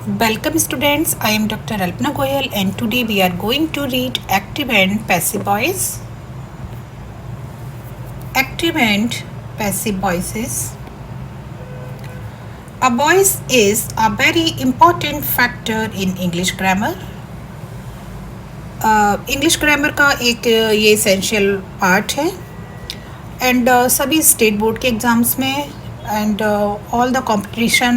Welcome students, I am Dr. Alpna Goyal and today we are going to read active and passive voice. Active and passive voices. A voice is a very important factor in English grammar. English grammar का एक ये essential part है and सभी state board के exams में and all the competition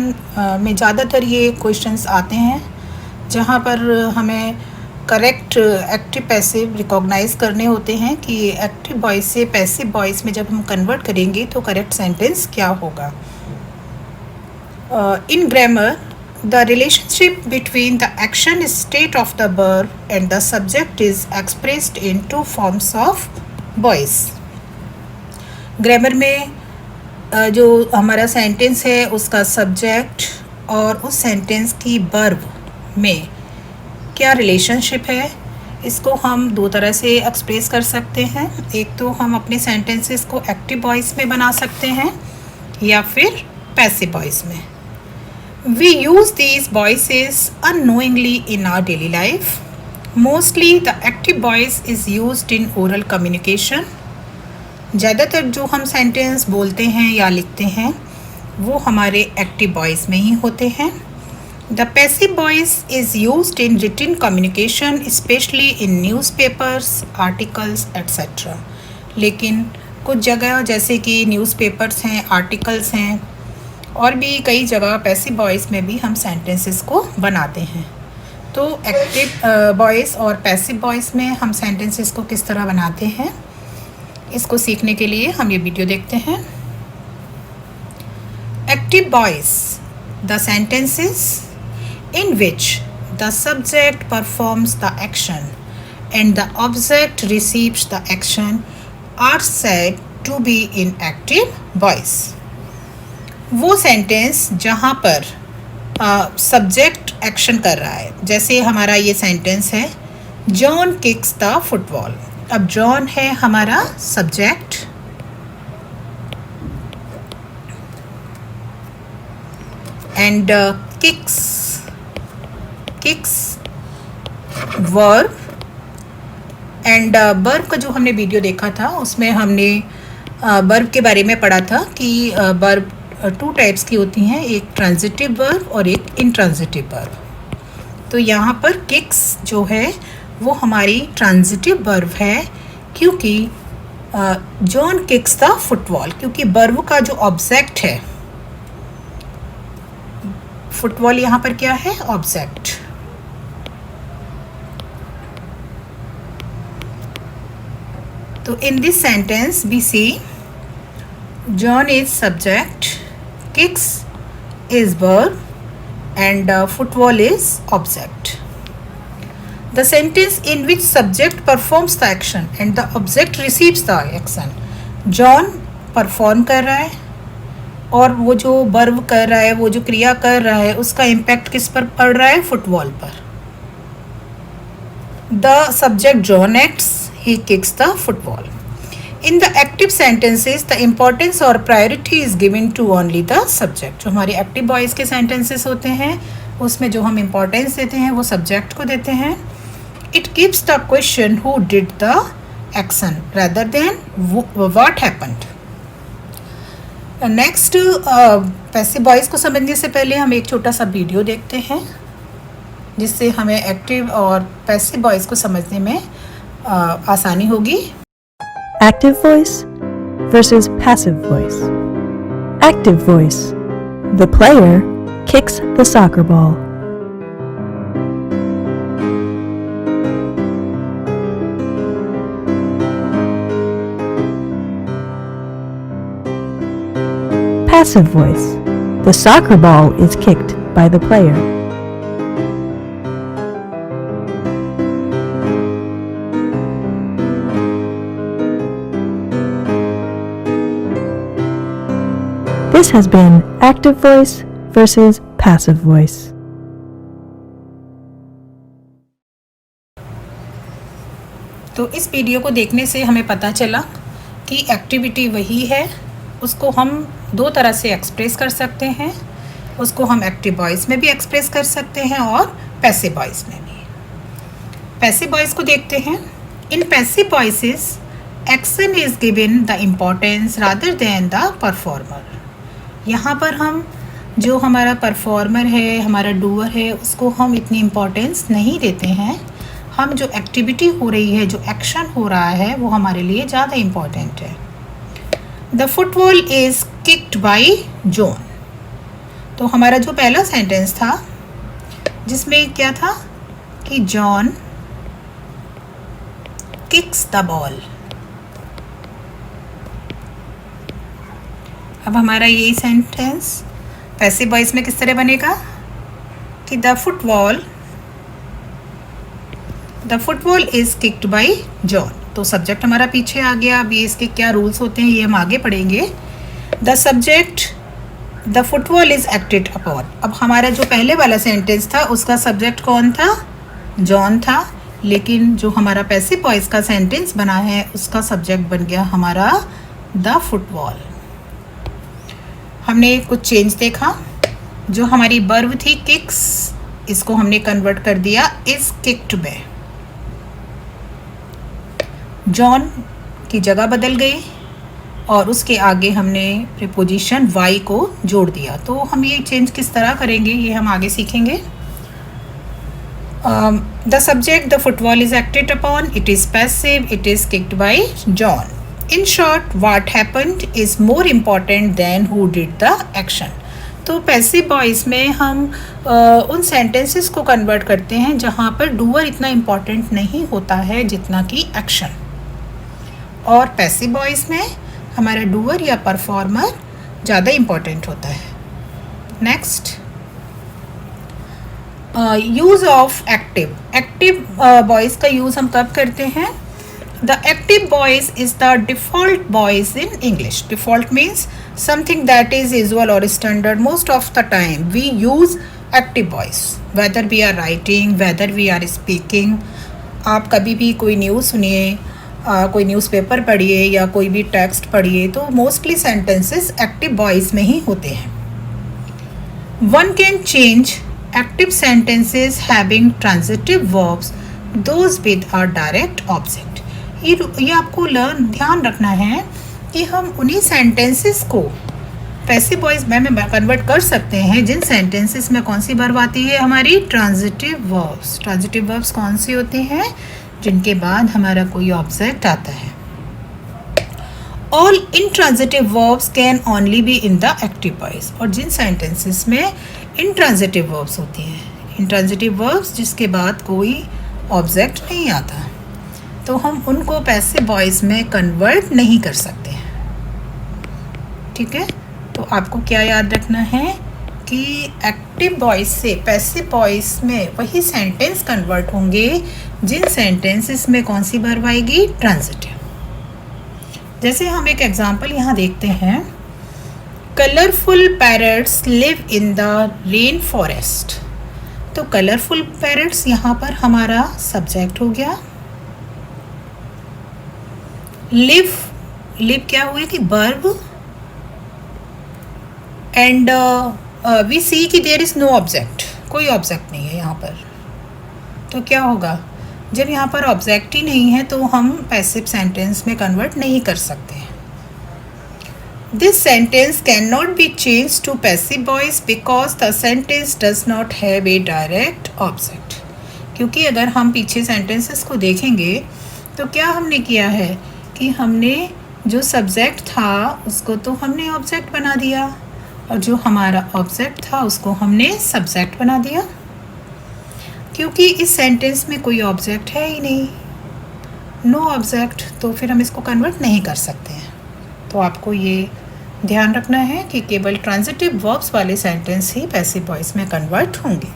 में ज़्यादातर ये क्वेश्चंस आते हैं जहाँ पर हमें करेक्ट एक्टिव पैसिव रिकॉग्नाइज करने होते हैं कि एक्टिव वॉइस से पैसिव वॉइस में जब हम कन्वर्ट करेंगे तो करेक्ट सेंटेंस क्या होगा. इन grammar the relationship between the action state of the verb and the subject is expressed in two forms of voice. Grammar में जो हमारा सेंटेंस है उसका सब्जेक्ट और उस सेंटेंस की वर्ब में क्या रिलेशनशिप है, इसको हम दो तरह से एक्सप्रेस कर सकते हैं. एक तो हम अपने सेंटेंसेस को एक्टिव वॉइस में बना सकते हैं या फिर पैसिव वॉइस में. We use these voices unknowingly in our daily life. Mostly the active voice is used in oral communication. ज़्यादातर जो हम सेंटेंस बोलते हैं या लिखते हैं वो हमारे एक्टिव वॉइस में ही होते हैं. The passive voice is used in written communication, especially in newspapers, articles, etc. लेकिन कुछ जगह जैसे कि न्यूज़पेपर्स हैं, आर्टिकल्स हैं और भी कई जगह पैसिव वॉइस में भी हम सेंटेंसेस को बनाते हैं. तो एक्टिव वॉइस और पैसिव वॉइस में हम सेंटेंसेस को किस तरह बनाते हैं, इसको सीखने के लिए हम ये वीडियो देखते हैं. Active voice, the sentences in which the subject performs the action and the object receives the action are said to be in active voice. वो सेंटेंस जहाँ पर सब्जेक्ट एक्शन कर रहा है, जैसे हमारा ये सेंटेंस है जॉन किक्स द फुटबॉल. अब जॉन है हमारा subject and kicks verb and verb का जो हमने वीडियो देखा था उसमें हमने वर्ब के बारे में पढ़ा था कि वर्ब टू टाइप्स की होती हैं, एक ट्रांजिटिव वर्ब और एक इंट्रांजिटिव वर्ब. तो यहाँ पर किक्स जो है वो हमारी ट्रांजिटिव वर्ब है क्योंकि जॉन किक्स द फुटबॉल, क्योंकि वर्ब का जो ऑब्जेक्ट है फुटबॉल यहाँ पर क्या है, ऑब्जेक्ट. तो in this sentence we see John is subject, kicks is verb and football is object. The sentence in which subject performs the action and the object receives the action. John perform कर रहा है और वो जो verb कर रहा है, वो जो क्रिया कर रहा है उसका impact किस पर पड़ रहा है, फुटबॉल पर. The subject John acts, he kicks the football. In the active sentences, the importance or priority is given to only the subject. जो हमारे active voice के sentences होते हैं उसमें जो हम importance देते हैं वो subject को देते हैं. It gives the question who did the action rather than what happened. Next, passive voice को समझने से पहले हम एक छोटा सा वीडियो देखते हैं जिससे हमें active और passive voice को समझने में आसानी होगी. Active voice versus passive voice. Active voice. The player kicks the soccer ball. Passive voice. The soccer ball is kicked by the player. This has been active voice versus passive voice. तो इस video को देखने से हमें पता चला कि activity वही है, उसको हम दो तरह से एक्सप्रेस कर सकते हैं. उसको हम एक्टिव वॉइस में भी एक्सप्रेस कर सकते हैं और पैसिव वॉइस में भी। पैसिव वॉइस को देखते हैं। In passive voices action is given the importance rather than the performer. यहाँ पर हम जो हमारा परफॉर्मर है, हमारा डूअर है, उसको हम इतनी इम्पोर्टेंस नहीं देते हैं। हम जो एक्टिविटी हो रही है, जो एक्शन हो रहा है, वो हमारे लिए ज़्यादा इम्पोर्टेंट है। The football is kicked by John. तो हमारा जो पहला सेंटेंस था जिसमें क्या था कि जॉन किक्स द बॉल। अब हमारा यही सेंटेंस पैसिव वॉइस में किस तरह बनेगा कि the football is kicked by John. तो सब्जेक्ट हमारा पीछे आ गया। अब ये इसके क्या रूल्स होते हैं ये हम आगे पढ़ेंगे। The football is acted upon. अब हमारा जो पहले वाला सेंटेंस था उसका सब्जेक्ट कौन था? जॉन था। लेकिन जो हमारा पैसिव वॉइस का सेंटेंस बना है उसका सब्जेक्ट बन गया हमारा द फुटबॉल। हमने कुछ चेंज देखा। जो हमारी वर्ब थी किक्स, इसको हमने कन्वर्ट कर दिया इज किक्ड में। जॉन की जगह बदल गई और उसके आगे हमने प्रीपोजिशन वाई को जोड़ दिया। तो हम ये चेंज किस तरह करेंगे ये हम आगे सीखेंगे। The subject the football is acted upon, it is passive, it is kicked by John. In short what happened is more important than who did the action. तो पैसिव वॉइस में हम उन सेंटेंसेस को कन्वर्ट करते हैं जहाँ पर doer इतना इम्पॉर्टेंट नहीं होता है जितना कि एक्शन। और पैसिव वॉइस में हमारा डूअर या परफॉर्मर ज़्यादा इम्पॉर्टेंट होता है। Next, use of active voice का यूज़ हम कब करते हैं? The active voice is the default voice in English. Default means something that is usual or standard. Most of the time we use active voice, whether we are writing, whether we are speaking. आप कभी भी कोई news सुनिए, कोई newspaper पढ़िए या कोई भी टेक्स्ट पढ़िए तो मोस्टली सेंटेंसेस एक्टिव वॉइस में ही होते हैं। One can change active sentences having transitive verbs, those with a direct object. ये आपको ध्यान रखना है कि हम उन्हीं सेंटेंसेस को पैसिव वॉइस में कन्वर्ट कर सकते हैं जिन सेंटेंसेस में कौन सी वर्ब आती है? हमारी ट्रांजिटिव वर्ब्स। ट्रांजिटिव वर्ब्स कौन सी होती हैं? जिनके बाद हमारा कोई ऑब्जेक्ट आता है। All intransitive verbs can only be in the active voice. और जिन सेंटेंसेस में इंट्रांजिटिव वर्ब्स होती हैं, इंट्रांजिटिव वर्ब्स जिसके बाद कोई ऑब्जेक्ट नहीं आता, तो हम उनको पैसिव वॉइस में कन्वर्ट नहीं कर सकते हैं। ठीक है, तो आपको क्या याद रखना है कि एक्टिव वॉइस से पैसिव वॉइस में वही सेंटेंस कन्वर्ट होंगे जिन सेंटेंसेस में कौन सी वर्ब आएगी? ट्रांजिटिव। जैसे हम एक एग्जांपल यहाँ देखते हैं, colourful parrots live in the rain forest. तो कलरफुल पैरट्स यहाँ पर हमारा सब्जेक्ट हो गया। लिव क्या हुई कि वर्ब, एंड वी सी कि देयर इज़ नो ऑब्जेक्ट, कोई ऑब्जेक्ट नहीं है यहाँ पर। तो क्या होगा? जब यहाँ पर ऑब्जेक्ट ही नहीं है तो हम पैसिव सेंटेंस में कन्वर्ट नहीं कर सकते हैं। This sentence can not be change to passive voice because the sentence does not have a direct object. क्योंकि अगर हम पीछे सेंटेंसेस को देखेंगे तो क्या हमने किया है कि हमने जो सब्जेक्ट था उसको तो हमने ऑब्जेक्ट बना दिया और जो हमारा ऑब्जेक्ट था उसको हमने सब्जेक्ट बना दिया। क्योंकि इस सेंटेंस में कोई ऑब्जेक्ट है ही नहीं, नो ऑब्जेक्ट, तो फिर हम इसको कन्वर्ट नहीं कर सकते हैं। तो आपको ये ध्यान रखना है कि केवल ट्रांजिटिव वर्ब्स वाले सेंटेंस ही पैसिव वॉइस में कन्वर्ट होंगे।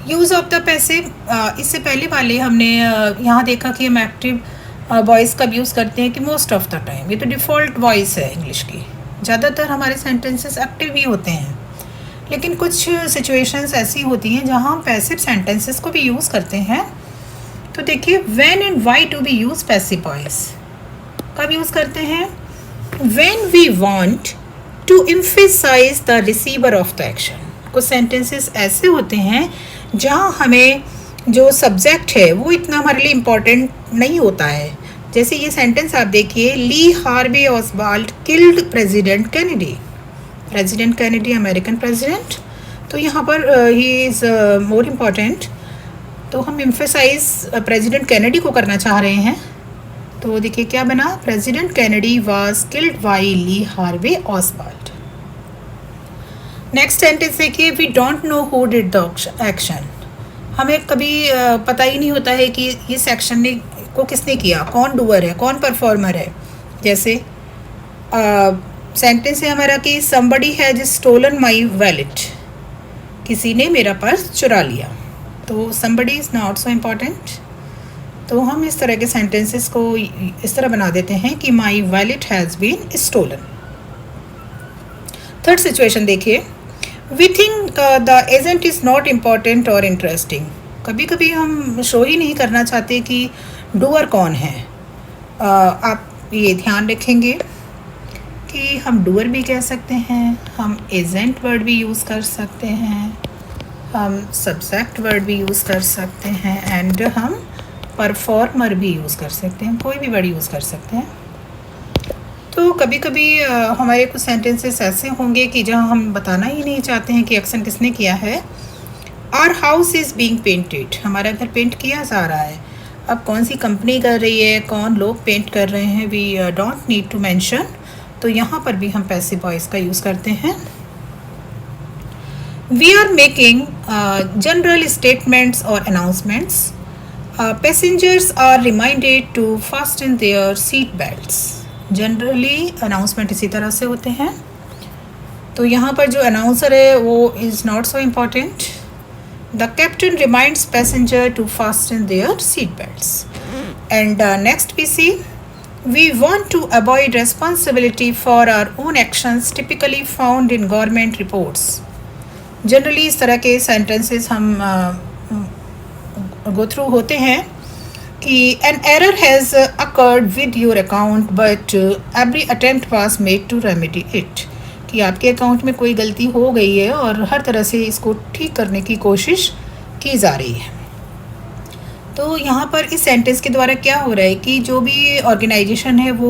यूज़ ऑफ द पैसिव, इससे पहले वाले हमने यहाँ देखा कि हम एक्टिव वॉइस कब यूज़ करते हैं कि मोस्ट ऑफ द टाइम। ये तो डिफ़ॉल्ट वॉइस है इंग्लिश की, ज़्यादातर हमारे सेंटेंसेस एक्टिव ही होते हैं। लेकिन कुछ सिचुएशंस ऐसी होती हैं जहाँ हम पैसिव सेंटेंसेस को भी यूज़ करते हैं। तो देखिए, when and why to be use passive voice कब यूज़ करते हैं? When we want to emphasize the receiver of the action. कुछ सेंटेंसेस ऐसे होते हैं जहाँ हमें जो सब्जेक्ट है वो इतना हमारे लिए इम्पोर्टेंट नहीं होता है। जैसे ये सेंटेंस आप देखिए, Lee Harvey Oswald killed President Kennedy. President Kennedy American president, तो यहाँ पर ही इज़ मोर इम्पॉर्टेंट। तो हम एम्फेसाइज प्रेसिडेंट कैनेडी को करना चाह रहे हैं। तो देखिए क्या बना, president Kennedy was killed by Lee Harvey Oswald. Next sentence देखिए, we don't know who did the action. हमें कभी पता ही नहीं होता है कि इस एक्शन ने को किसने किया, कौन डूअर है, कौन परफॉर्मर है। जैसे सेंटेंस है हमारा कि somebody has stolen my wallet, किसी ने मेरा पर्स चुरा लिया। तो somebody is not so important. तो हम इस तरह के सेंटेंसेस को इस तरह बना देते हैं कि my wallet has been stolen. Third situation देखिए, we think the agent is not important और इंटरेस्टिंग। कभी कभी हम शो ही नहीं करना चाहते कि डूअर कौन है। आप ये ध्यान रखेंगे कि हम डूअर भी कह सकते हैं, हम एजेंट वर्ड भी यूज़ कर सकते हैं, हम सब्जेक्ट वर्ड भी यूज़ कर सकते हैं, एंड हम परफॉर्मर भी यूज़ कर सकते हैं, कोई भी वर्ड यूज़ कर सकते हैं। तो कभी कभी हमारे कुछ सेंटेंसेस ऐसे होंगे कि जहाँ हम बताना ही नहीं चाहते हैं कि एक्शन किसने किया है। Our house is being painted, हमारा घर पेंट किया जा रहा है। अब कौन सी कंपनी कर रही है, कौन लोग पेंट कर रहे हैं, we don't need to mention. तो यहाँ पर भी हम पैसिव वॉइस का यूज़ करते हैं। We are making general statements और announcements. Passengers are reminded to fasten their seat belts. Generally announcement इसी तरह से होते हैं। तो यहाँ पर जो अनाउंसर है वो is not so important. The captain reminds passenger to fasten their seat belts. And next we see, we want to avoid responsibility for our own actions typically found in government reports. Generally इस तरह के sentences हम go through होते हैं कि an error has occurred with your account but every attempt was made to remedy it. कि आपके account में कोई गलती हो गई है और हर तरह से इसको ठीक करने की कोशिश की जा रही है। तो यहाँ पर इस सेंटेंस के द्वारा क्या हो रहा है कि जो भी ऑर्गेनाइजेशन है वो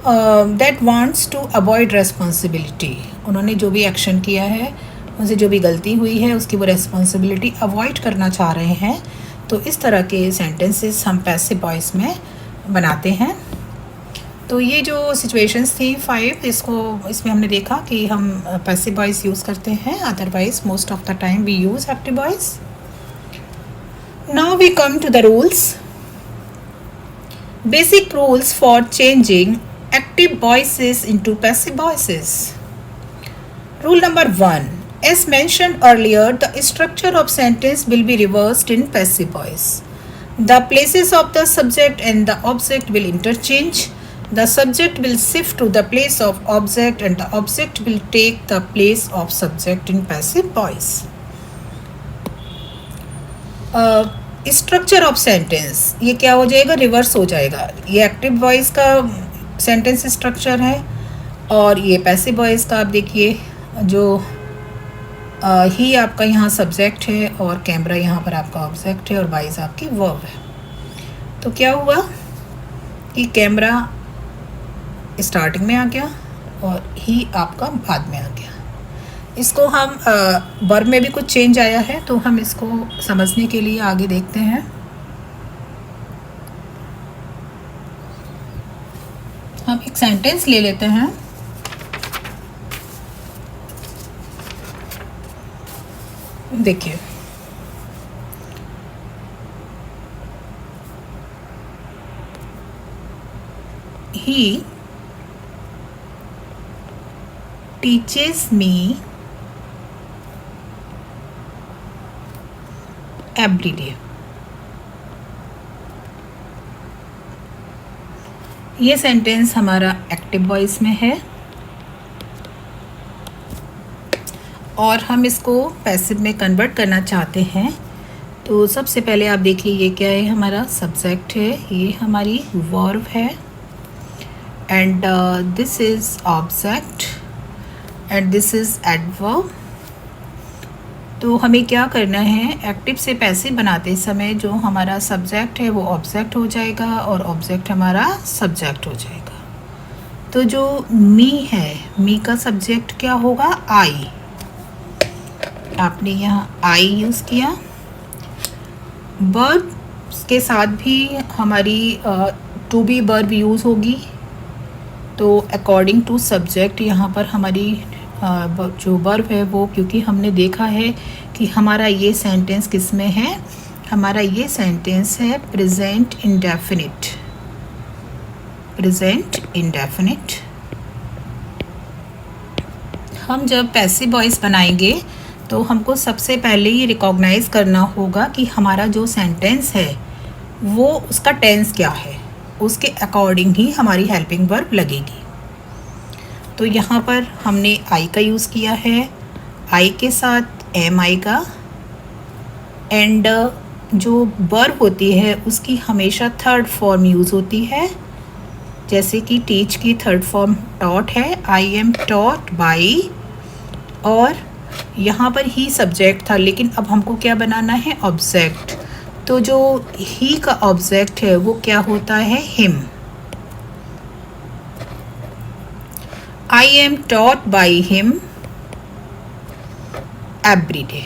that wants to avoid responsibility, उन्होंने जो भी एक्शन किया है, उनसे जो भी गलती हुई है उसकी वो रेस्पॉन्सिबिलिटी अवॉइड करना चाह रहे हैं। तो इस तरह के सेंटेंसेस हम पैसिव वॉइस में बनाते हैं। तो ये जो सिचुएशंस थी 5, इसमें हमने देखा कि हम पैसिव वॉइस यूज़ करते हैं, otherwise most of the time we use active voice. Now we come to the rules. Basic rules for changing active voices into passive voices. Rule number 1. As mentioned earlier, the structure of sentence will be reversed in passive voice. The places of the subject and the object will interchange. The subject will shift to the place of object and the object will take the place of subject in passive voice. Structure of sentence, ये क्या हो जाएगा, reverse हो जाएगा। ये active voice का sentence structure है और ये पैसिव वॉइस का आप देखिए, जो ही आपका यहाँ सब्जेक्ट है और कैमरा यहाँ पर आपका ऑब्जेक्ट है और वॉइस आपकी वर्ब है। तो क्या हुआ कि कैमरा स्टार्टिंग में आ गया और ही आपका बाद में आ गया। इसको हम वर्ब में भी कुछ चेंज आया है, तो हम इसको समझने के लिए आगे देखते हैं। हम एक सेंटेंस ले लेते हैं। देखिए, he teaches me every day। ये सेंटेंस हमारा एक्टिव वॉइस में है और हम इसको पैसिव में कन्वर्ट करना चाहते हैं। तो सबसे पहले आप देखिए, ये क्या है, हमारा सब्जेक्ट है, ये हमारी वर्ब है, and this is object and this is adverb. तो हमें क्या करना है, एक्टिव से पैसिव बनाते समय जो हमारा सब्जेक्ट है वो ऑब्जेक्ट हो जाएगा और ऑब्जेक्ट हमारा सब्जेक्ट हो जाएगा। तो जो मी है, मी का सब्जेक्ट क्या होगा, आई। आपने यहाँ आई यूज़ किया। वर्ब के साथ भी हमारी टू बी वर्ब यूज़ होगी। तो अकॉर्डिंग टू सब्जेक्ट यहाँ पर हमारी जो वर्ब है वो, क्योंकि हमने देखा है कि हमारा ये सेंटेंस किस में है, हमारा ये सेंटेंस है प्रेजेंट इंडेफिनिट। Present indefinite. हम जब पैसिव वॉइस बनाएंगे तो हमको सबसे पहले ये रिकॉग्नाइज करना होगा कि हमारा जो सेंटेंस है वो उसका टेंस क्या है, उसके अकॉर्डिंग ही हमारी हेल्पिंग वर्ब लगेगी। तो यहाँ पर हमने आई का यूज़ किया है, आई के साथ एम आएगा। एंड जो वर्ब होती है उसकी हमेशा थर्ड फॉर्म यूज़ होती है, जैसे कि टीच की थर्ड फॉर्म टॉट है, आई एम टॉट बाई। और यहाँ पर ही सब्जेक्ट था, लेकिन अब हमको क्या बनाना है, ऑब्जेक्ट। तो जो ही का ऑब्जेक्ट है वो क्या होता है, him. I am taught by him every day.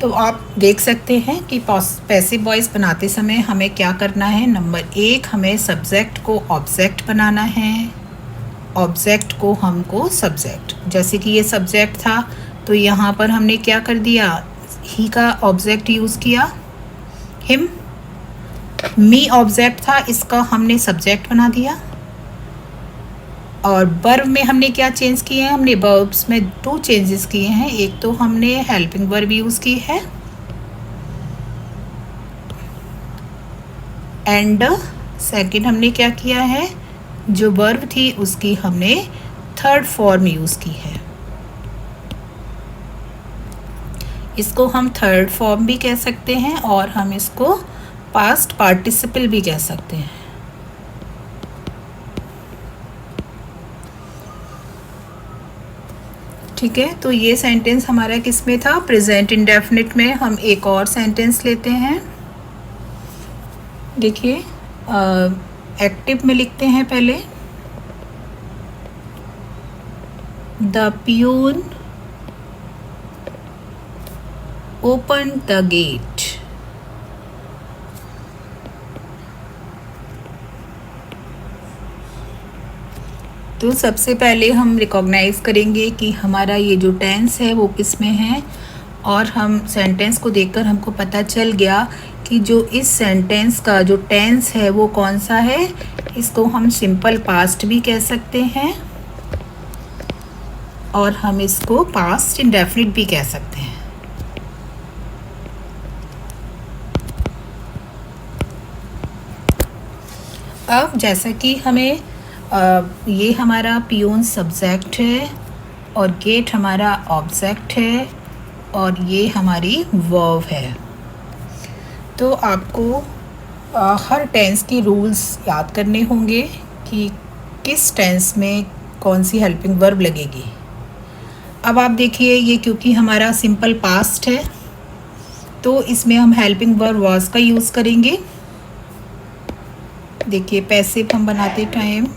तो आप देख सकते हैं कि पैसिव वॉइस बनाते समय हमें क्या करना है। नंबर 1, हमें सब्जेक्ट को ऑब्जेक्ट बनाना है, ऑब्जेक्ट को हमको सब्जेक्ट। जैसे कि ये सब्जेक्ट था तो यहाँ पर हमने क्या कर दिया, ही का ऑब्जेक्ट यूज़ किया, हिम। मी ऑब्जेक्ट था, इसका हमने सब्जेक्ट बना दिया। और वर्ब में हमने क्या चेंज किए हैं, हमने वर्ब्स में 2 चेंजेस किए हैं। एक तो हमने हेल्पिंग वर्ब यूज़ की है, एंड सेकंड हमने क्या किया है, जो वर्ब थी उसकी हमने थर्ड फॉर्म यूज़ की है। इसको हम थर्ड फॉर्म भी कह सकते हैं और हम इसको पास्ट पार्टिसिपल भी कह सकते हैं। ठीक है, तो ये सेंटेंस हमारा किस में था, प्रेजेंट इंडेफिनिट में। हम एक और सेंटेंस लेते हैं। देखिए, एक्टिव में लिखते हैं पहले, the peon open the gate. तो सबसे पहले हम रिकॉग्नाइज़ करेंगे कि हमारा ये जो टेंस है वो किस में है, और हम सेंटेंस को देखकर हमको पता चल गया कि जो इस सेंटेंस का जो टेंस है वो कौन सा है। इसको हम सिंपल पास्ट भी कह सकते हैं और हम इसको पास्ट इंडेफिनिट भी कह सकते हैं। अब जैसा कि हमें ये हमारा पियून सब्जेक्ट है और गेट हमारा ऑब्जेक्ट है और ये हमारी वर्ब है। तो आपको हर टेंस की रूल्स याद करने होंगे कि किस टेंस में कौन सी हेल्पिंग वर्ब लगेगी। अब आप देखिए, ये क्योंकि हमारा सिंपल पास्ट है तो इसमें हम हेल्पिंग वर्ब वाज का यूज़ करेंगे। देखिए, पैसिव हम बनाते टाइम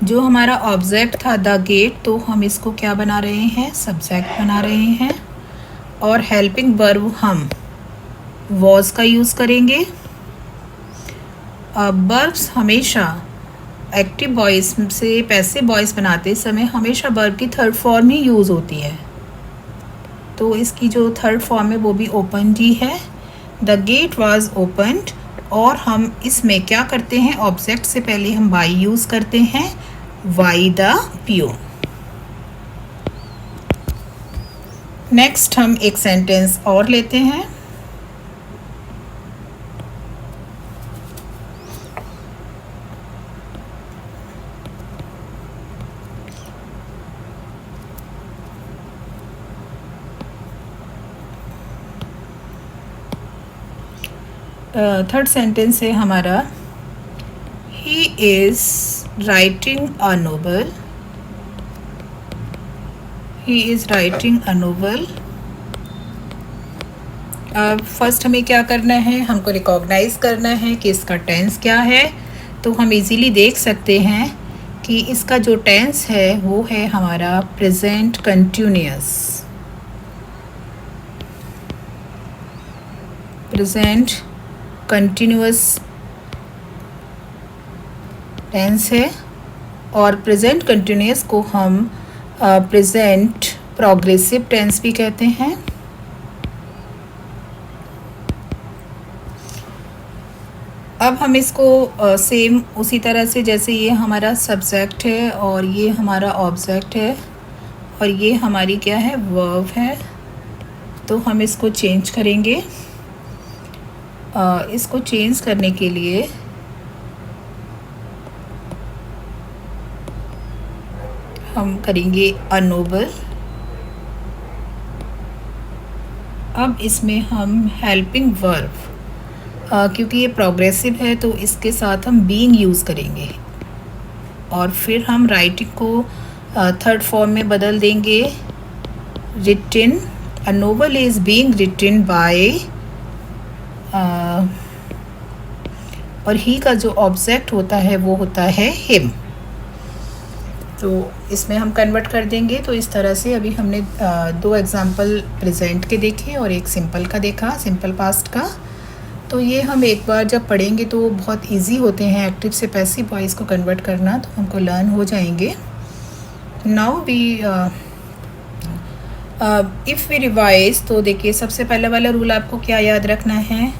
जो हमारा ऑब्जेक्ट था द गेट, तो हम इसको क्या बना रहे हैं, सब्जेक्ट बना रहे हैं। और हेल्पिंग वर्ब हम वॉज का यूज़ करेंगे। वर्ब्स हमेशा एक्टिव वॉइस से पैसिव वॉइस बनाते समय हमेशा वर्ब की थर्ड फॉर्म ही यूज़ होती है। तो इसकी जो थर्ड फॉर्म है वो भी ओपन ही है, द गेट वॉज ओपनड। और हम इसमें क्या करते हैं, ऑब्जेक्ट से पहले हम वाई यूज़ करते हैं, वाई द पियून। नेक्स्ट हम एक सेंटेंस और लेते हैं। थर्ड सेंटेंस है हमारा, he is writing a novel, he is writing a novel. First हमें क्या करना है, हमको रिकॉग्नाइज़ करना है कि इसका टेंस क्या है। तो हम इजीली देख सकते हैं कि इसका जो टेंस है वो है हमारा present continuous, present continuous tense है। और प्रेजेंट कंटिन्यूअस को हम प्रेजेंट प्रोग्रेसिव टेंस भी कहते हैं। अब हम इसको सेम उसी तरह से, जैसे ये हमारा सब्जेक्ट है और ये हमारा ऑब्जेक्ट है और ये हमारी क्या है, वर्ब है, तो हम इसको चेंज करेंगे। इसको चेंज करने के लिए हम करेंगे अ नोवेल। अब इसमें हम हेल्पिंग वर्ब, क्योंकि ये प्रोग्रेसिव है तो इसके साथ हम बीइंग यूज़ करेंगे और फिर हम राइटिंग को थर्ड फॉर्म में बदल देंगे, written. A novel is being written by, और ही का जो ऑब्जेक्ट होता है वो होता है हिम। तो इसमें हम कन्वर्ट कर देंगे। तो इस तरह से अभी हमने दो एग्जांपल प्रेजेंट के देखे और एक सिंपल का देखा, सिंपल पास्ट का। तो ये हम एक बार जब पढ़ेंगे तो बहुत इजी होते हैं एक्टिव से पैसिव वॉइस को कन्वर्ट करना, तो हमको लर्न हो जाएंगे। Now we if we revise, तो देखिए सबसे पहले वाला रूल आपको क्या याद रखना है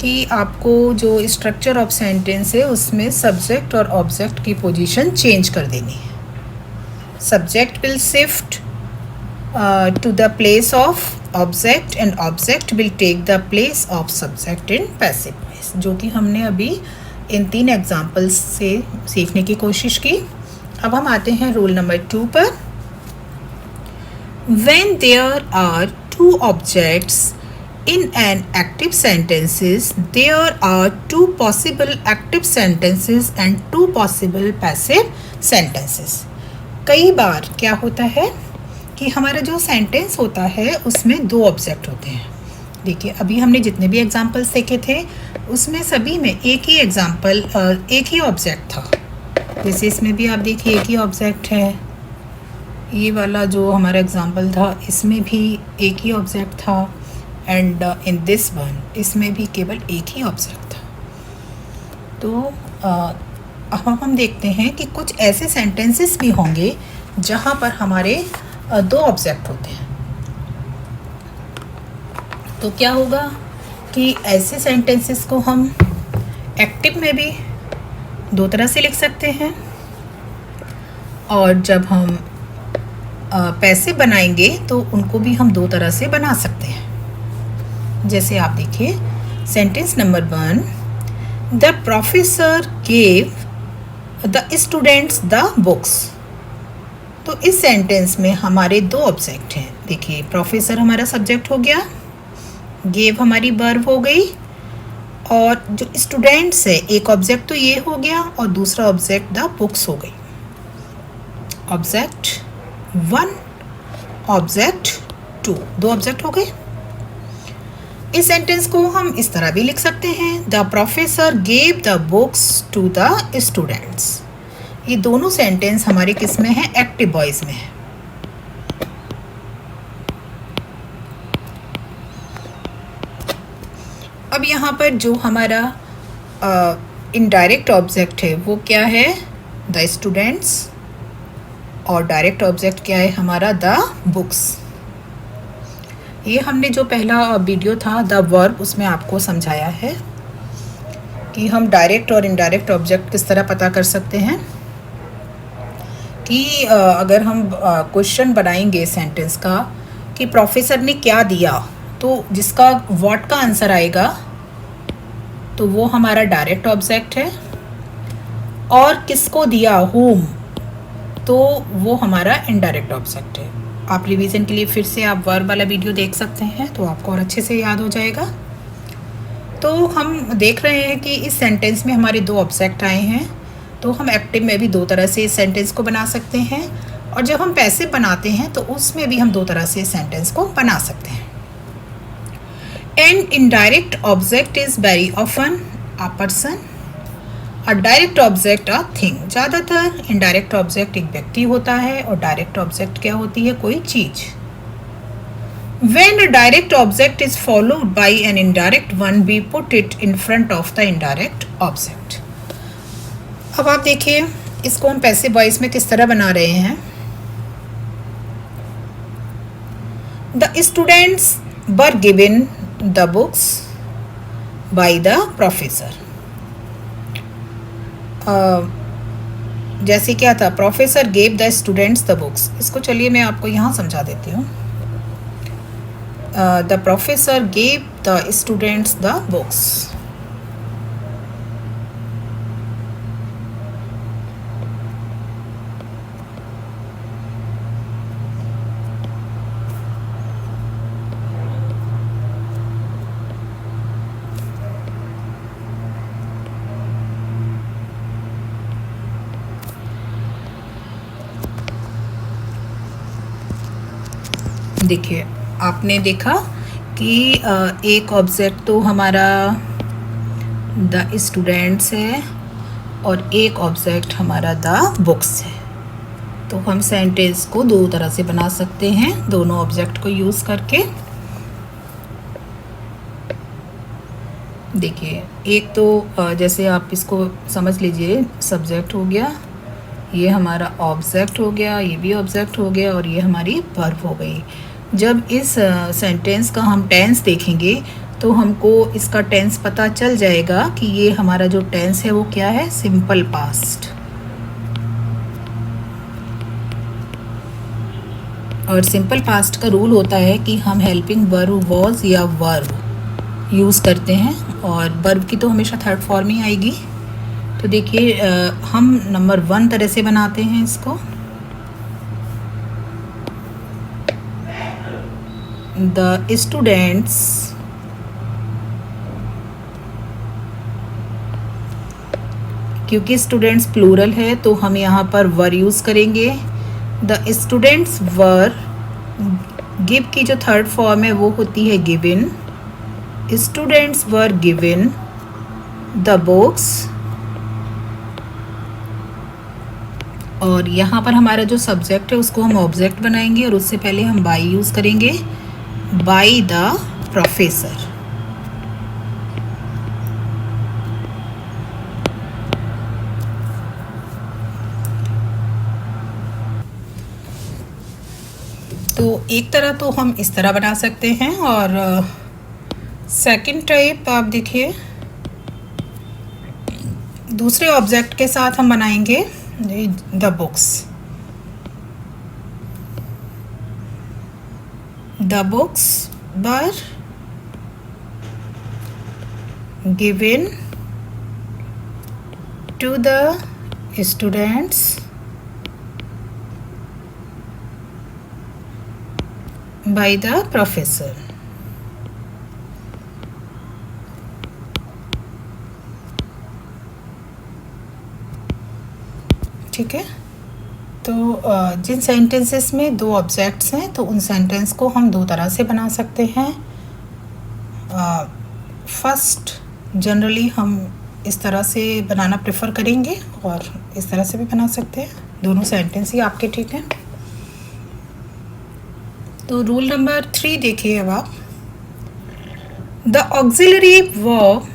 कि आपको जो स्ट्रक्चर ऑफ सेंटेंस है उसमें सब्जेक्ट और ऑब्जेक्ट की पोजीशन चेंज कर देनी है। Subject will shift to the place of object and object will take the place of subject in passive voice, जो कि हमने अभी इन 3 एग्जाम्पल्स से सीखने की कोशिश की। अब हम आते हैं रूल नंबर 2 पर। When there are 2 objects in an active sentences, there are 2 possible active sentences and 2 possible passive sentences. कई बार क्या होता है कि हमारा जो सेंटेंस होता है उसमें 2 ऑब्जेक्ट होते हैं। देखिए अभी हमने जितने भी एग्जाम्पल्स देखे थे उसमें सभी में एक ही एग्जाम्पल, एक ही ऑब्जेक्ट था। जैसे इसमें भी आप देखिए एक ही ऑब्जेक्ट है, ये वाला जो हमारा एग्जाम्पल था इसमें भी एक ही ऑब्जेक्ट था, एंड इन दिस वन इसमें भी केवल एक ही ऑब्जेक्ट था। तो अब हम देखते हैं कि कुछ ऐसे सेंटेंसेस भी होंगे जहाँ पर हमारे 2 ऑब्जेक्ट होते हैं। तो क्या होगा कि ऐसे सेंटेंसेस को हम एक्टिव में भी 2 तरह से लिख सकते हैं, और जब हम पैसिव बनाएंगे तो उनको भी हम 2 तरह से बना सकते हैं। जैसे आप देखिए sentence number 1, the professor gave the students the books. तो इस सेंटेंस में हमारे 2 ऑब्जेक्ट हैं। देखिए प्रोफेसर हमारा सब्जेक्ट हो गया, गेव हमारी वर्ब हो गई, और जो स्टूडेंट्स है एक ऑब्जेक्ट तो ये हो गया और दूसरा ऑब्जेक्ट द बुक्स हो गई। ऑब्जेक्ट 1, ऑब्जेक्ट 2, 2 ऑब्जेक्ट हो गए। इस सेंटेंस को हम इस तरह भी लिख सकते हैं, the professor gave the books to the students. ये दोनों सेंटेंस हमारे किस में है, एक्टिव वॉइस में है। अब यहाँ पर जो हमारा इनडायरेक्ट ऑब्जेक्ट है वो क्या है, द स्टूडेंट्स, और डायरेक्ट ऑब्जेक्ट क्या है हमारा, द बुक्स। ये हमने जो पहला वीडियो था द वर्ब, उसमें आपको समझाया है कि हम डायरेक्ट और इनडायरेक्ट ऑब्जेक्ट किस तरह पता कर सकते हैं। कि अगर हम क्वेश्चन बनाएंगे सेंटेंस का कि प्रोफेसर ने क्या दिया, तो जिसका व्हाट का आंसर आएगा तो वो हमारा डायरेक्ट ऑब्जेक्ट है, और किसको दिया, whom, तो वो हमारा इनडायरेक्ट ऑब्जेक्ट है। आप रिवीजन के लिए फिर से आप वर्ब वाला वीडियो देख सकते हैं तो आपको और अच्छे से याद हो जाएगा। तो हम देख रहे हैं कि इस सेंटेंस में हमारे दो ऑब्जेक्ट आए हैं, तो हम एक्टिव में भी दो तरह से इस सेंटेंस को बना सकते हैं, और जब हम पैसिव बनाते हैं तो उसमें भी हम दो तरह से इस सेंटेंस को बना सकते हैं। An indirect object is very often a person, a direct object a thing. ज़्यादातर इनडायरेक्ट ऑब्जेक्ट एक व्यक्ति होता है और डायरेक्ट ऑब्जेक्ट क्या होती है, कोई चीज़। When a direct object is followed by an indirect one, we put it in front of the indirect object. अब आप देखिए इसको हम पैसिव वॉइस में किस तरह बना रहे हैं। The students were given the books by the professor. जैसे क्या था, professor gave the students the books. इसको चलिए मैं आपको यहाँ समझा देती हूँ। The professor gave the students the books. देखिए आपने देखा कि एक ऑब्जेक्ट तो हमारा द स्टूडेंट्स है और एक ऑब्जेक्ट हमारा द बुक्स है। तो हम सेंटेंस को दो तरह से बना सकते हैं दोनों ऑब्जेक्ट को यूज़ करके। देखिए एक तो जैसे आप इसको समझ लीजिए, सब्जेक्ट हो गया, ये हमारा ऑब्जेक्ट हो गया, ये भी ऑब्जेक्ट हो गया, और ये हमारी वर्ब हो गई। जब इस सेंटेंस का हम टेंस देखेंगे तो हमको इसका टेंस पता चल जाएगा कि ये हमारा जो टेंस है वो क्या है, सिंपल पास्ट। और सिंपल पास्ट का रूल होता है कि हम हेल्पिंग वर्ब वॉज या वर्ब यूज़ करते हैं, और वर्ब की तो हमेशा थर्ड फॉर्म ही आएगी। तो देखिए हम नंबर 1 तरह से बनाते हैं इसको। The students क्योंकि स्टूडेंट्स प्लूरल है तो हम यहाँ पर वर यूज़ करेंगे। द स्टूडेंट्स वर, गिव की जो थर्ड फॉर्म है वो होती है given. Students were given the books, और यहाँ पर हमारा जो सब्जेक्ट है उसको हम ऑब्जेक्ट बनाएंगे, और उससे पहले हम बाय यूज़ करेंगे, बाय द प्रोफेसर। तो एक तरह तो हम इस तरह बना सकते हैं, और सेकंड टाइप आप देखिए दूसरे ऑब्जेक्ट के साथ हम बनाएंगे the books. The books were given to the students by the professor. ठीक है, तो जिन सेंटेंसेस में दो ऑब्जेक्ट्स हैं तो उन सेंटेंस को हम दो तरह से बना सकते हैं। फर्स्ट जनरली हम इस तरह से बनाना प्रेफर करेंगे, और इस तरह से भी बना सकते हैं, दोनों सेंटेंस ही आपके ठीक हैं। तो रूल नंबर 3 देखिए अब आप। The auxiliary verb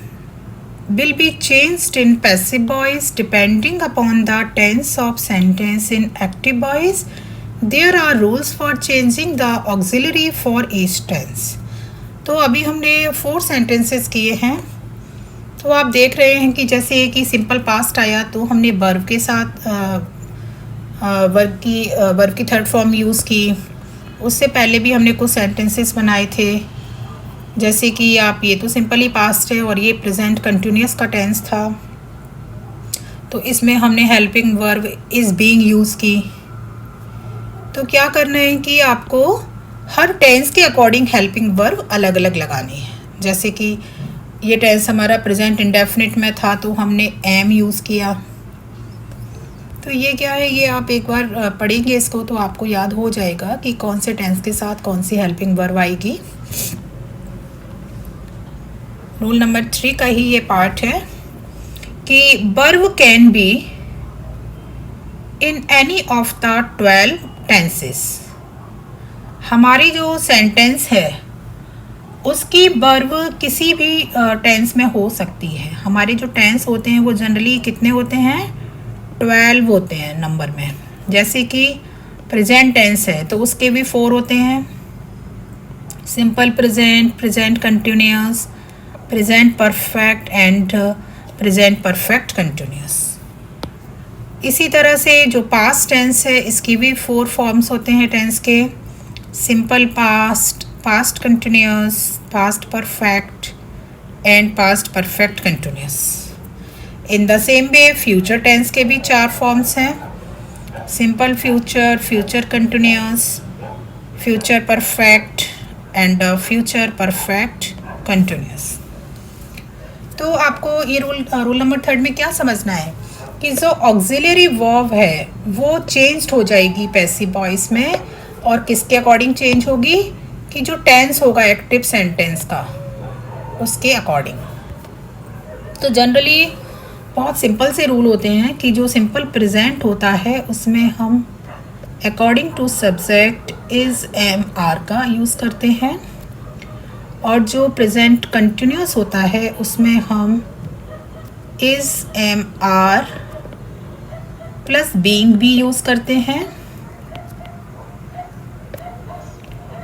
will be changed in passive voice depending upon the tense of sentence. In active voice, there are rules for changing the auxiliary for each tense. तो अभी हमने 4 सेंटेंसेस किए हैं, तो आप देख रहे हैं कि जैसे कि सिंपल पास्ट आया तो हमने वर्ब के साथ वर्ब की थर्ड फॉर्म यूज़ की। उससे पहले भी हमने कुछ सेंटेंसेस बनाए थे, जैसे कि आप ये तो सिंपल ही पास्ट है और ये प्रेजेंट कंटिन्यूस का टेंस था, तो इसमें हमने helping verb is being use की। तो क्या करना है कि आपको हर टेंस के अकॉर्डिंग हेल्पिंग वर्ब अलग अलग लगानी है। जैसे कि ये टेंस हमारा प्रेजेंट इंडेफिनिट में था तो हमने एम यूज़ किया। तो ये क्या है, ये आप एक बार पढ़ेंगे इसको तो आपको याद हो जाएगा कि कौन से टेंस के साथ कौन सी हेल्पिंग वर्ब आएगी। रूल नंबर 3 का ही ये पार्ट है कि verb can be in any of the 12 tenses. हमारी जो सेंटेंस है उसकी वर्ब किसी भी टेंस में हो सकती है। हमारे जो टेंस होते हैं वो जनरली कितने होते हैं, 12 होते हैं नंबर में। जैसे कि प्रेजेंट टेंस है तो उसके भी 4 होते हैं, simple present, present continuous, present perfect and present perfect continuous. इसी तरह से जो पास्ट टेंस है इसकी भी 4 फॉर्म्स होते हैं टेंस के, simple past, past continuous, past perfect and past perfect continuous. In the same way future tense के भी 4 फॉर्म्स हैं, simple future, future continuous, future perfect and future perfect continuous. तो आपको ये रूल नंबर 3 में क्या समझना है कि जो ऑक्सिलरी वर्ब है वो चेंज्ड हो जाएगी पैसिव वॉइस में, और किसके अकॉर्डिंग चेंज होगी कि जो टेंस होगा एक्टिव सेंटेंस का उसके अकॉर्डिंग। तो जनरली बहुत सिंपल से रूल होते हैं कि जो सिंपल प्रेजेंट होता है उसमें हम according to subject is am are का यूज़ करते हैं, और जो प्रेजेंट कंटिन्यूअस होता है उसमें हम is am are plus being भी यूज़ करते हैं,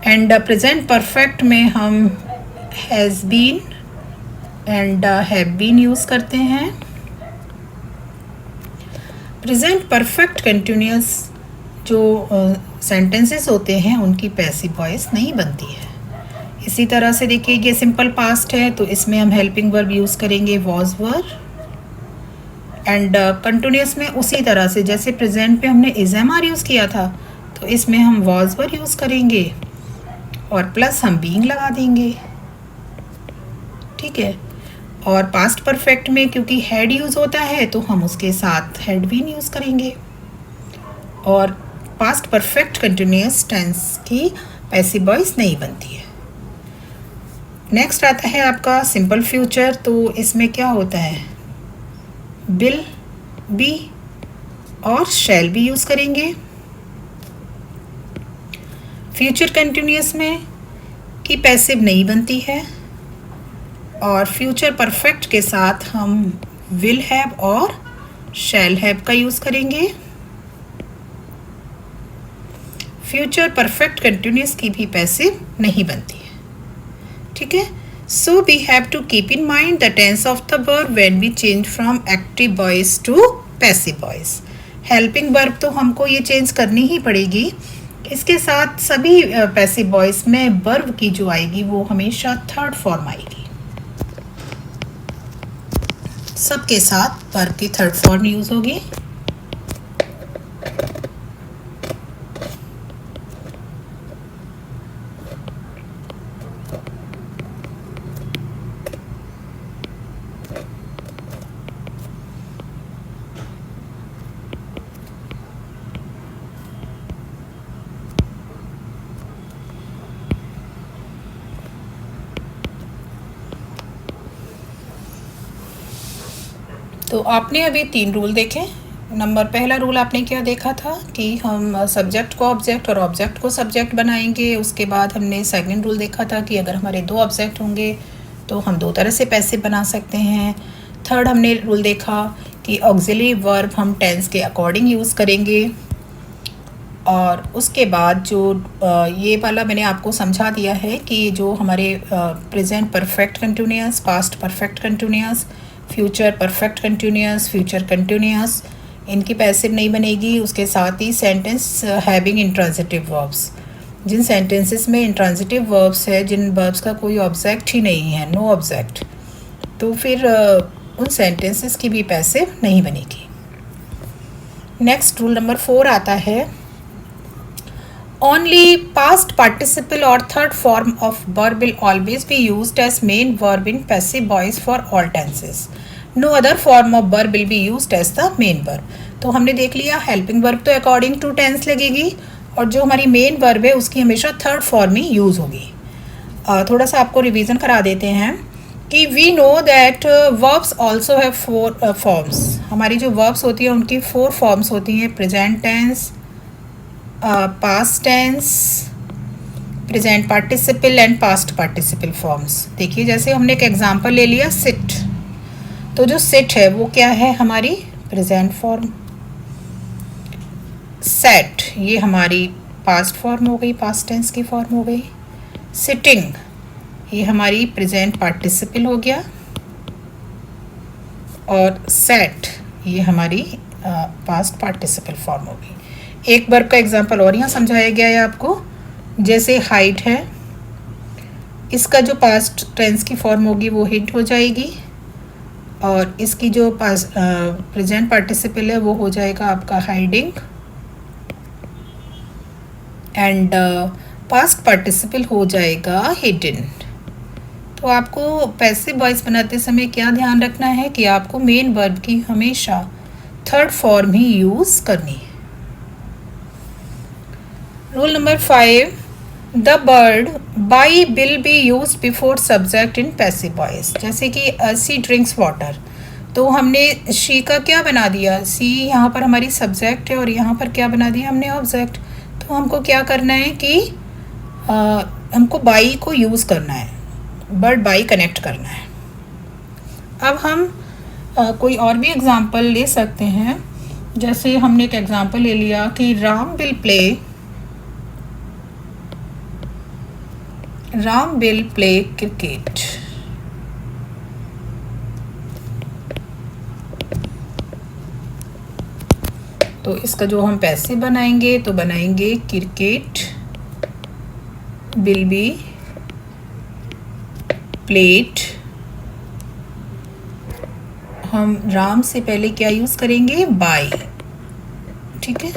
एंड प्रेजेंट परफेक्ट में हम has been and have been use करते हैं। प्रेजेंट परफेक्ट कंटिन्यूअस जो सेंटेंसेस होते हैं उनकी पैसिव वॉइस नहीं बनती है। इसी तरह से देखिए ये सिंपल पास्ट है तो इसमें हम हेल्पिंग वर्ब यूज़ करेंगे वॉज वर, एंड कंटिन्यूअस में उसी तरह से जैसे प्रेजेंट पे हमने इज़ एम आर यूज़ किया था तो इसमें हम वॉज वर यूज़ करेंगे और प्लस हम बीइंग लगा देंगे, ठीक है। और पास्ट परफेक्ट में क्योंकि हैड यूज़ होता है तो हम उसके साथ हैड बीन यूज़ करेंगे, और पास्ट परफेक्ट कंटिन्यूअस टेंस की पैसिव वॉइस नहीं बनती है। नेक्स्ट आता है आपका सिंपल फ्यूचर, तो इसमें क्या होता है, विल बी और शैल भी यूज़ करेंगे। फ्यूचर कंटिन्यूअस में की पैसिव नहीं बनती है, और फ्यूचर परफेक्ट के साथ हम विल हैव और शैल हैव का यूज़ करेंगे। फ्यूचर परफेक्ट कंटिन्यूअस की भी पैसिव नहीं बनती है, ठीक है। So we have to keep in mind the tense of the verb when we change from active voice to passive voice. Helping verb तो हमको ये चेंज करनी ही पड़ेगी, इसके साथ सभी पैसिव वॉइस में वर्ब की जो आएगी वो हमेशा थर्ड फॉर्म आएगी। सबके साथ वर्ब की थर्ड फॉर्म यूज़ होगी। तो आपने अभी 3 रूल देखे। पहला रूल आपने क्या देखा था कि हम सब्जेक्ट को ऑब्जेक्ट और ऑब्जेक्ट को सब्जेक्ट बनाएंगे। उसके बाद हमने सेकंड रूल देखा था कि अगर हमारे 2 ऑब्जेक्ट होंगे तो हम 2 तरह से पैसिव बना सकते हैं। थर्ड हमने रूल देखा कि ऑक्सिलरी वर्ब हम टेंस के अकॉर्डिंग यूज़ करेंगे। और उसके बाद जो ये वाला मैंने आपको समझा दिया है कि जो हमारे present perfect continuous, past perfect continuous, future perfect continuous, future continuous, इनकी पैसिव नहीं बनेगी। उसके साथ ही सेंटेंस हैविंग इंट्रांजिटिव वर्ब्स, जिन सेंटेंसेस में इंट्रांजिटिव वर्ब्स है, जिन वर्ब्स का कोई ऑब्जेक्ट ही नहीं है, नो ऑब्जेक्ट, तो फिर उन सेंटेंसेस की भी पैसिव नहीं बनेगी। नेक्स्ट रूल नंबर 4 आता है Only past participle or third form of verb will always be used as main verb in passive voice for all tenses. No other form of verb will be used as the main verb. तो हमने देख लिया helping verb तो according to tense लगेगी और जो हमारी main verb है उसकी हमेशा थर्ड फॉर्म ही यूज़ होगी. थोड़ा सा आपको रिवीजन करा देते हैं कि we know that verbs also have 4 forms. हमारी जो वर्ब्स होती हैं उनकी 4 फॉर्म्स होती हैं. Present tense, past tense, present participle and past participle forms. देखिए जैसे हमने एक एग्जांपल ले लिया सिट, तो जो सिट है वो क्या है हमारी प्रेजेंट फॉर्म. सेट ये हमारी पास्ट फॉर्म हो गई, पास्ट टेंस की फॉर्म हो गई. सिटिंग ये हमारी प्रेजेंट पार्टिसिपल हो गया और सेट ये हमारी पास्ट पार्टिसिपल फॉर्म हो गई. एक वर्ब का एग्जांपल और यहाँ समझाया गया है आपको. जैसे हाइट है, इसका जो पास्ट टेंस की फॉर्म होगी वो हिट हो जाएगी और इसकी जो प्रेजेंट पार्टिसिपल है वो हो जाएगा आपका हाइडिंग एंड पास्ट पार्टिसिपल हो जाएगा हिडन. तो आपको पैसिव वॉइस बनाते समय क्या ध्यान रखना है कि आपको मेन वर्ब की हमेशा थर्ड फॉर्म ही यूज़ करनी है. Rule number 5, the word by will be use before subject in passive voice. जैसे कि सी ड्रिंक्स वाटर, तो हमने शी का क्या बना दिया, सी यहाँ पर हमारी सब्जेक्ट है और यहाँ पर क्या बना दिया हमने ऑब्जेक्ट. तो हमको क्या करना है कि हमको बाई को यूज़ करना है, वर्ड बाई कनेक्ट करना है. अब हम कोई और भी एग्ज़ाम्पल ले सकते हैं. जैसे हमने एक एग्ज़ाम्पल ले लिया कि राम विल प्ले क्रिकेट. तो इसका जो हम पैसिव बनाएंगे तो बनाएंगे क्रिकेट विल बी प्लेड. हम राम से पहले क्या यूज़ करेंगे, बाय. ठीक है,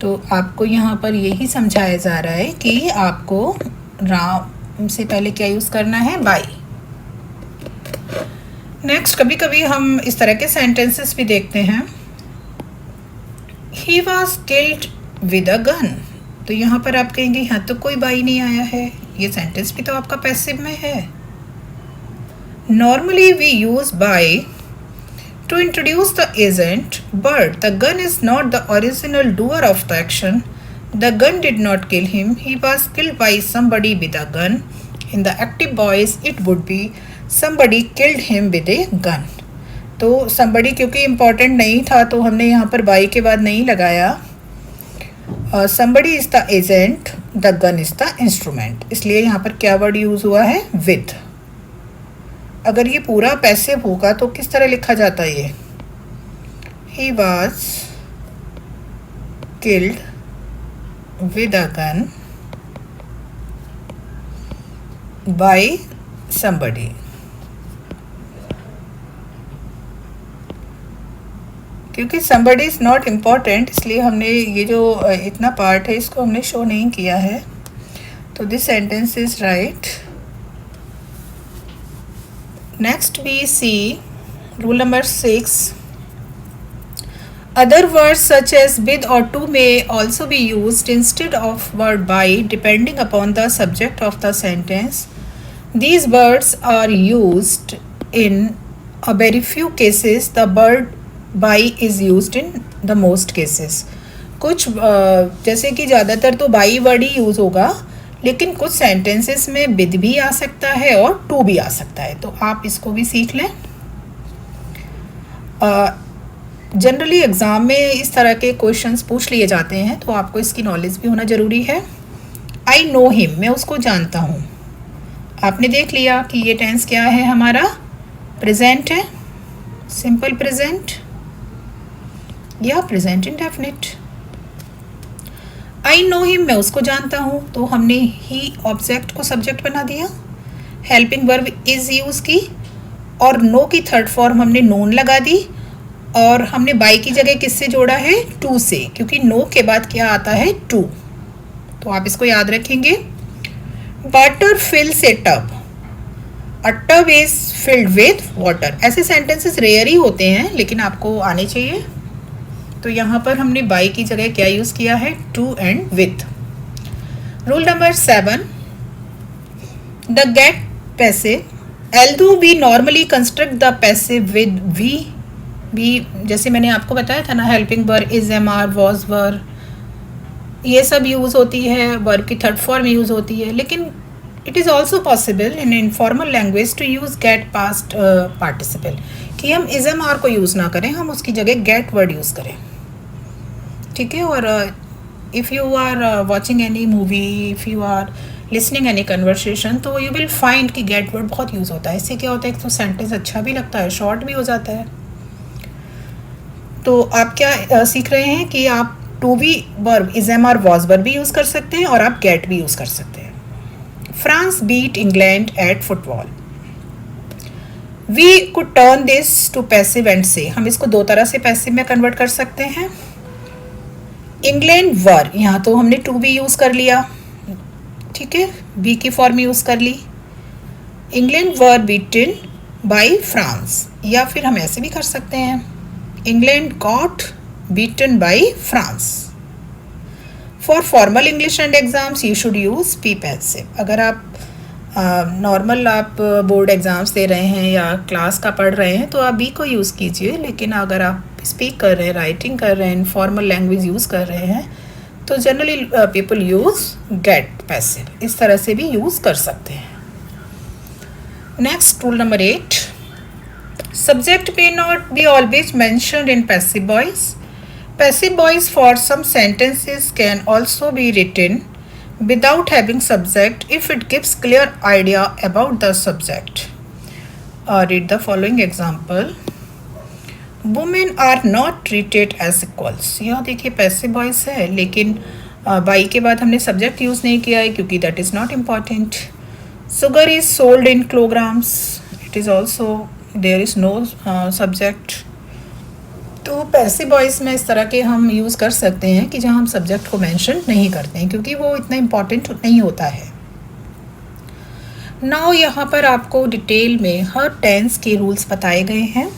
तो आपको यहाँ पर यही समझाया जा रहा है कि आपको राम से पहले क्या यूज़ करना है, बाय. नेक्स्ट, कभी कभी हम इस तरह के सेंटेंसेस भी देखते हैं. He was killed with a gun. तो यहाँ पर आप कहेंगे यहाँ तो कोई बाई नहीं आया है, ये सेंटेंस भी तो आपका पैसिव में है. Normally we use by to introduce the agent, but the gun is not the original doer of the action. The gun did not kill him. He was killed by somebody with a gun. In the active voice, it would be somebody killed him with a gun. तो somebody क्योंकि important नहीं था तो हमने यहाँ पर by के बाद नहीं लगाया. Somebody is the agent, the gun is the instrument. इसलिए यहाँ पर क्या वर्ड यूज़ हुआ है, with. अगर ये पूरा पैसिव होगा तो किस तरह लिखा जाता है ये, he was killed with a gun by somebody. क्योंकि somebody इज़ नॉट इम्पॉर्टेंट इसलिए हमने ये जो इतना पार्ट है इसको हमने शो नहीं किया है. तो this sentence is right. Next we see rule number 6. Other words such as with or to may also be used instead of word by depending upon the subject of the sentence. These words are used in a very few cases. The word by is used in the most cases. कुछ जैसे कि ज़्यादातर तो by word he use होगा, लेकिन कुछ sentences में with भी आ सकता है और टू भी आ सकता है. तो आप इसको भी सीख लें. जनरली एग्ज़ाम में इस तरह के क्वेश्चंस पूछ लिए जाते हैं तो आपको इसकी नॉलेज भी होना ज़रूरी है. आई नो हिम, मैं उसको जानता हूँ. आपने देख लिया कि ये टेंस क्या है हमारा, प्रेजेंट है, सिंपल प्रेजेंट या present indefinite. I know him, मैं उसको जानता हूँ, तो हमने ही ऑब्जेक्ट को सब्जेक्ट बना दिया, हेल्पिंग वर्ब इज़ यूज़ की और नो की थर्ड फॉर्म हमने नोन लगा दी और हमने बाई की जगह किससे जोड़ा है, टू से, क्योंकि नो के बाद क्या आता है, टू. तो आप इसको याद रखेंगे। Water fills a tub, a tub is filled with water. ऐसे सेंटेंसेस रेयर ही होते हैं लेकिन आपको आने चाहिए। तो यहाँ पर हमने बाई की जगह क्या यूज़ किया है, to and with. Rule number 7, the get passive, although we normally construct the passive with we जैसे मैंने आपको बताया था ना, helping verb, is, am, are, was, were, ये सब यूज़ होती है, वर्ब की थर्ड फॉर्म यूज़ होती है। लेकिन it is also possible in informal language to use get past participle, कि हम इज, एम, आर को यूज़ ना करें, हम उसकी जगह गेट वर्ड यूज़ करें। ठीक है। और if you are watching any movie, if you are listening any conversation, तो यू विल फाइंड कि गेट वर्ड बहुत यूज़ होता है। इससे क्या होता है, एक तो सेंटेंस अच्छा भी लगता है, शॉर्ट भी हो जाता है। तो आप क्या सीख रहे हैं कि आप to be verb, is, am, are, was verb भी यूज़ कर सकते हैं और आप गेट भी यूज़ कर सकते हैं। France beat England at football, we could turn this to passive and say, हम इसको दो तरह से पैसिव में कन्वर्ट कर सकते हैं। इंग्लैंड वर, यहाँ तो हमने टू बी यूज़ कर लिया, ठीक है, बी की फॉर्म यूज़ कर ली। England were beaten by France, या फिर हम ऐसे भी कर सकते हैं, England got beaten by France. For formal English and exams you should use p passive. अगर आप नॉर्मल आप बोर्ड एग्ज़ाम्स दे रहे हैं या क्लास का पढ़ रहे हैं तो आप बी को यूज़ कीजिए, लेकिन अगर आप स्पीक कर रहे हैं, राइटिंग कर रहे हैं, फॉर्मल लैंग्वेज यूज़ कर रहे हैं, तो generally people use get passive, इस तरह से भी यूज़ कर सकते हैं। Next, rule number 8, subject may not be always mentioned in passive voice. Passive voice for some sentences can also be written without having subject if it gives clear idea about the subject. Read the following example. Women are not treated as equals. यहाँ देखिए passive voice है, लेकिन by के बाद हमने subject use नहीं किया है क्योंकि that is not important. Sugar is sold in kilograms. It is also, there is no subject. तो पैसिव वॉइस में इस तरह के हम यूज़ कर सकते हैं कि जहाँ हम सब्जेक्ट को मेंशन नहीं करते हैं क्योंकि वो इतना इम्पॉर्टेंट नहीं होता है। नाउ यहाँ पर आपको डिटेल में हर टेंस के रूल्स बताए गए हैं।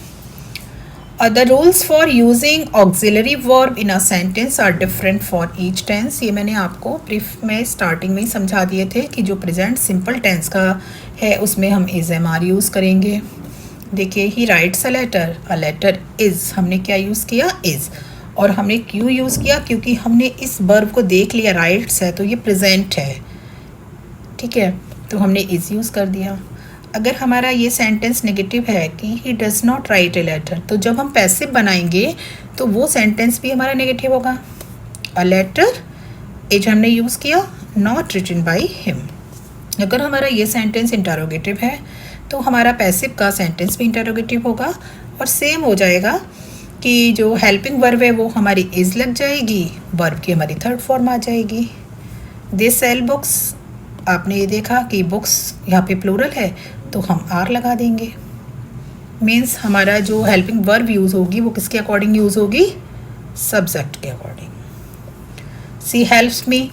The rules for using auxiliary verb in a sentence are different for each tense. ये मैंने आपको ब्रीफ में स्टार्टिंग में ही समझा दिए थे कि जो प्रेजेंट सिंपल टेंस का है उसमें हम इज, एम, आर यूज़ करेंगे। देखिए, he writes a letter is, हमने क्या यूज़ किया, इज़। और हमने क्यों यूज़ किया, क्योंकि हमने इस वर्ब को देख लिया, राइट्स है तो ये प्रेजेंट है, ठीक है, तो हमने इज़ यूज़ कर दिया। अगर हमारा ये सेंटेंस नेगेटिव है कि he does not write a letter, तो जब हम पैसिव बनाएंगे तो वो सेंटेंस भी हमारा नेगेटिव होगा। अ लेटर इज हमने यूज़ किया, नॉट रिटन बाय हिम। अगर हमारा ये सेंटेंस इंटरोगेटिव है तो हमारा पैसिव का सेंटेंस भी इंटरोगेटिव होगा और सेम हो जाएगा कि जो हेल्पिंग वर्ब है वो हमारी इज़ लग जाएगी, वर्ब की हमारी थर्ड फॉर्म आ जाएगी। दे सेल बुक्स, आपने ये देखा कि बुक्स यहाँ पे प्लूरल है तो हम आर लगा देंगे। मीन्स हमारा जो हेल्पिंग वर्ब यूज़ होगी वो किसके अकॉर्डिंग यूज़ होगी, सब्जेक्ट के अकॉर्डिंग। सी हेल्प्स मी,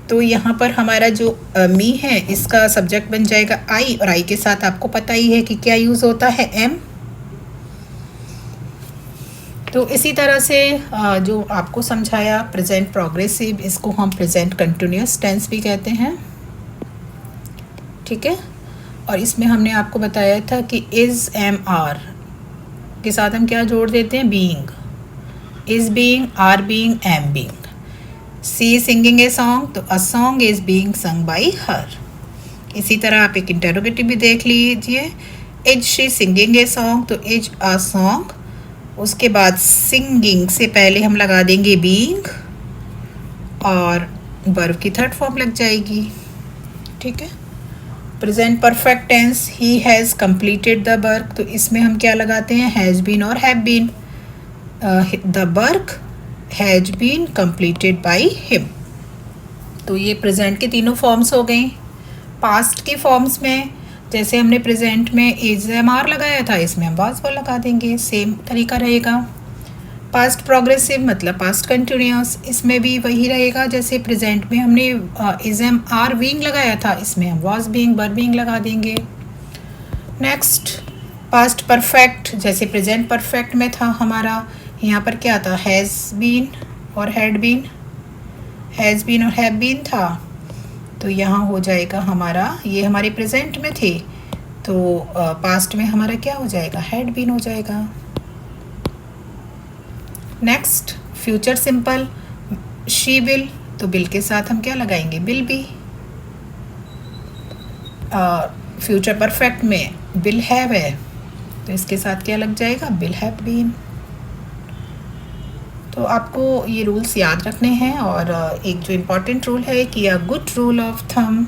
तो यहाँ पर हमारा जो मी है इसका सब्जेक्ट बन जाएगा आई, और आई के साथ आपको पता ही है कि क्या यूज़ होता है, एम। तो इसी तरह से जो आपको समझाया प्रेजेंट प्रोग्रेसिव, इसको हम प्रेजेंट कंटिन्यूस टेंस भी कहते हैं, ठीक है। और इसमें हमने आपको बताया था कि इज़, एम, आर के साथ हम क्या जोड़ देते हैं, being, is being, are being, am being. She singing a song, तो a song is being sung by her. इसी तरह आप एक इंटरोगेटिव भी देख लीजिए, is she singing a song, तो इज अ सॉन्ग, उसके बाद सिंगिंग से पहले हम लगा देंगे बीइंग और वर्ब की थर्ड फॉर्म लग जाएगी, ठीक है। Present perfect tense, he has completed the work, तो इसमें हम क्या लगाते हैं, हैज़ बीन और have been. The work has been completed by him, तो ये प्रेजेंट के तीनों फॉर्म्स हो गए। पास्ट की फॉर्म्स में जैसे हमने प्रेजेंट में इज, एम, आर लगाया था, इसमें हम वाज वर्ब लगा देंगे, सेम तरीका रहेगा। पास्ट प्रोग्रेसिव मतलब पास्ट कंटिन्यूस, इसमें भी वही रहेगा जैसे प्रेजेंट में हमने इज एम आर बीइंग लगाया था, इसमें हम वॉज बीइंग वर बीइंग लगा देंगे। नेक्स्ट पास्ट परफेक्ट, जैसे प्रेजेंट परफेक्ट में था हमारा, यहाँ पर क्या था, हैज़ बीन और हैड बीन, हैज़ बीन और हैव बीन था, तो यहाँ हो जाएगा हमारा, ये हमारे प्रेजेंट में थे तो पास्ट में हमारा क्या हो जाएगा, हैड बीन हो जाएगा। Next future simple, she will, तो बिल के साथ हम क्या लगाएंगे, बिल बी। फ्यूचर परफेक्ट में विल हैव है तो इसके साथ क्या लग जाएगा, विल हैव बीन। तो आपको ये रूल्स याद रखने हैं। और एक जो इम्पॉर्टेंट रूल है कि a good rule of thumb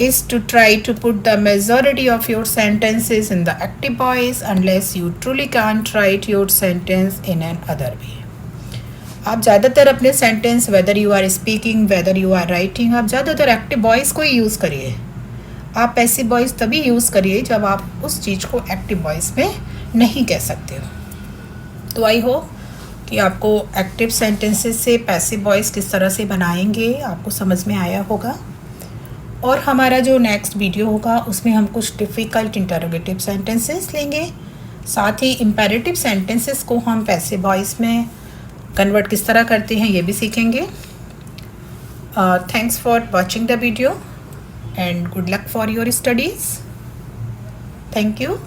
is to try to put the majority of your sentences in the active voice unless you truly can't write your sentence in an other way. आप ज़्यादातर अपने sentence whether you are speaking whether you are writing, आप ज़्यादातर active voice को ही use करिए। आप passive voice तभी use करिए जब आप उस चीज़ को एक्टिव वॉइस में नहीं कह सकते हो। तो आई होप कि आपको एक्टिव सेंटेंसेस से पैसिव वॉइस किस तरह से बनाएंगे आपको समझ में आया होगा। और हमारा जो नेक्स्ट वीडियो होगा उसमें हम कुछ डिफ़िकल्ट इंटरोगेटिव सेंटेंसेस लेंगे, साथ ही इम्पेरेटिव सेंटेंसेस को हम पैसिव वॉइस में कन्वर्ट किस तरह करते हैं ये भी सीखेंगे। Thanks for watching the video and good luck for your studies. Thank you.